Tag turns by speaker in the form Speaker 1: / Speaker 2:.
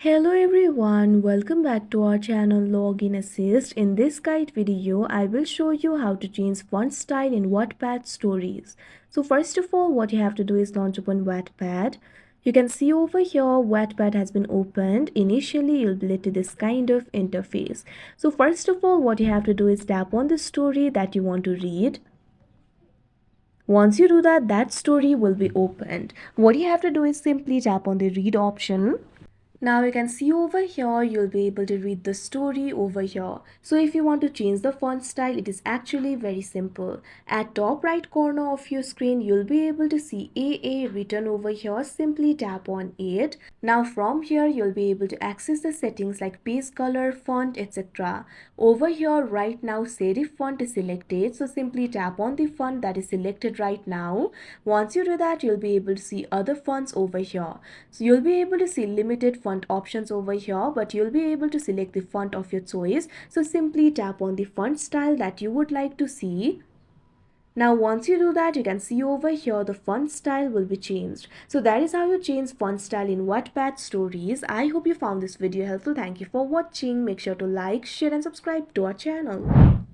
Speaker 1: Hello everyone, welcome back to our channel Login Assist. In this guide video, I will show you how to change font style in Wattpad stories. So first of all, what you have to do is launch open Wattpad. You can see over here Wattpad has been opened. Initially, you'll be led to this kind of interface. So first of all, what you have to do is tap on the story that you want to read. Once you do that, that story will be opened. What you have to do is simply tap on the read option. Now you can see over here, you'll be able to read the story over here. So if you want to change the font style, it is actually very simple. At top right corner of your screen, you'll be able to see AA written over here. Simply tap on it. Now from here, you'll be able to access the settings like page color, font, etc. Over here right now, serif font is selected. So simply tap on the font that is selected right now. Once you do that, you'll be able to see other fonts over here. So you'll be able to see limited font options over here, but you'll be able to select the font of your choice. So simply tap on the font style that you would like to see. Now once you do that, you can see over here the font style will be changed. So that is how you change font style in Wattpad stories. I hope you found this video helpful. Thank you for watching. Make sure to like, share and subscribe to our channel.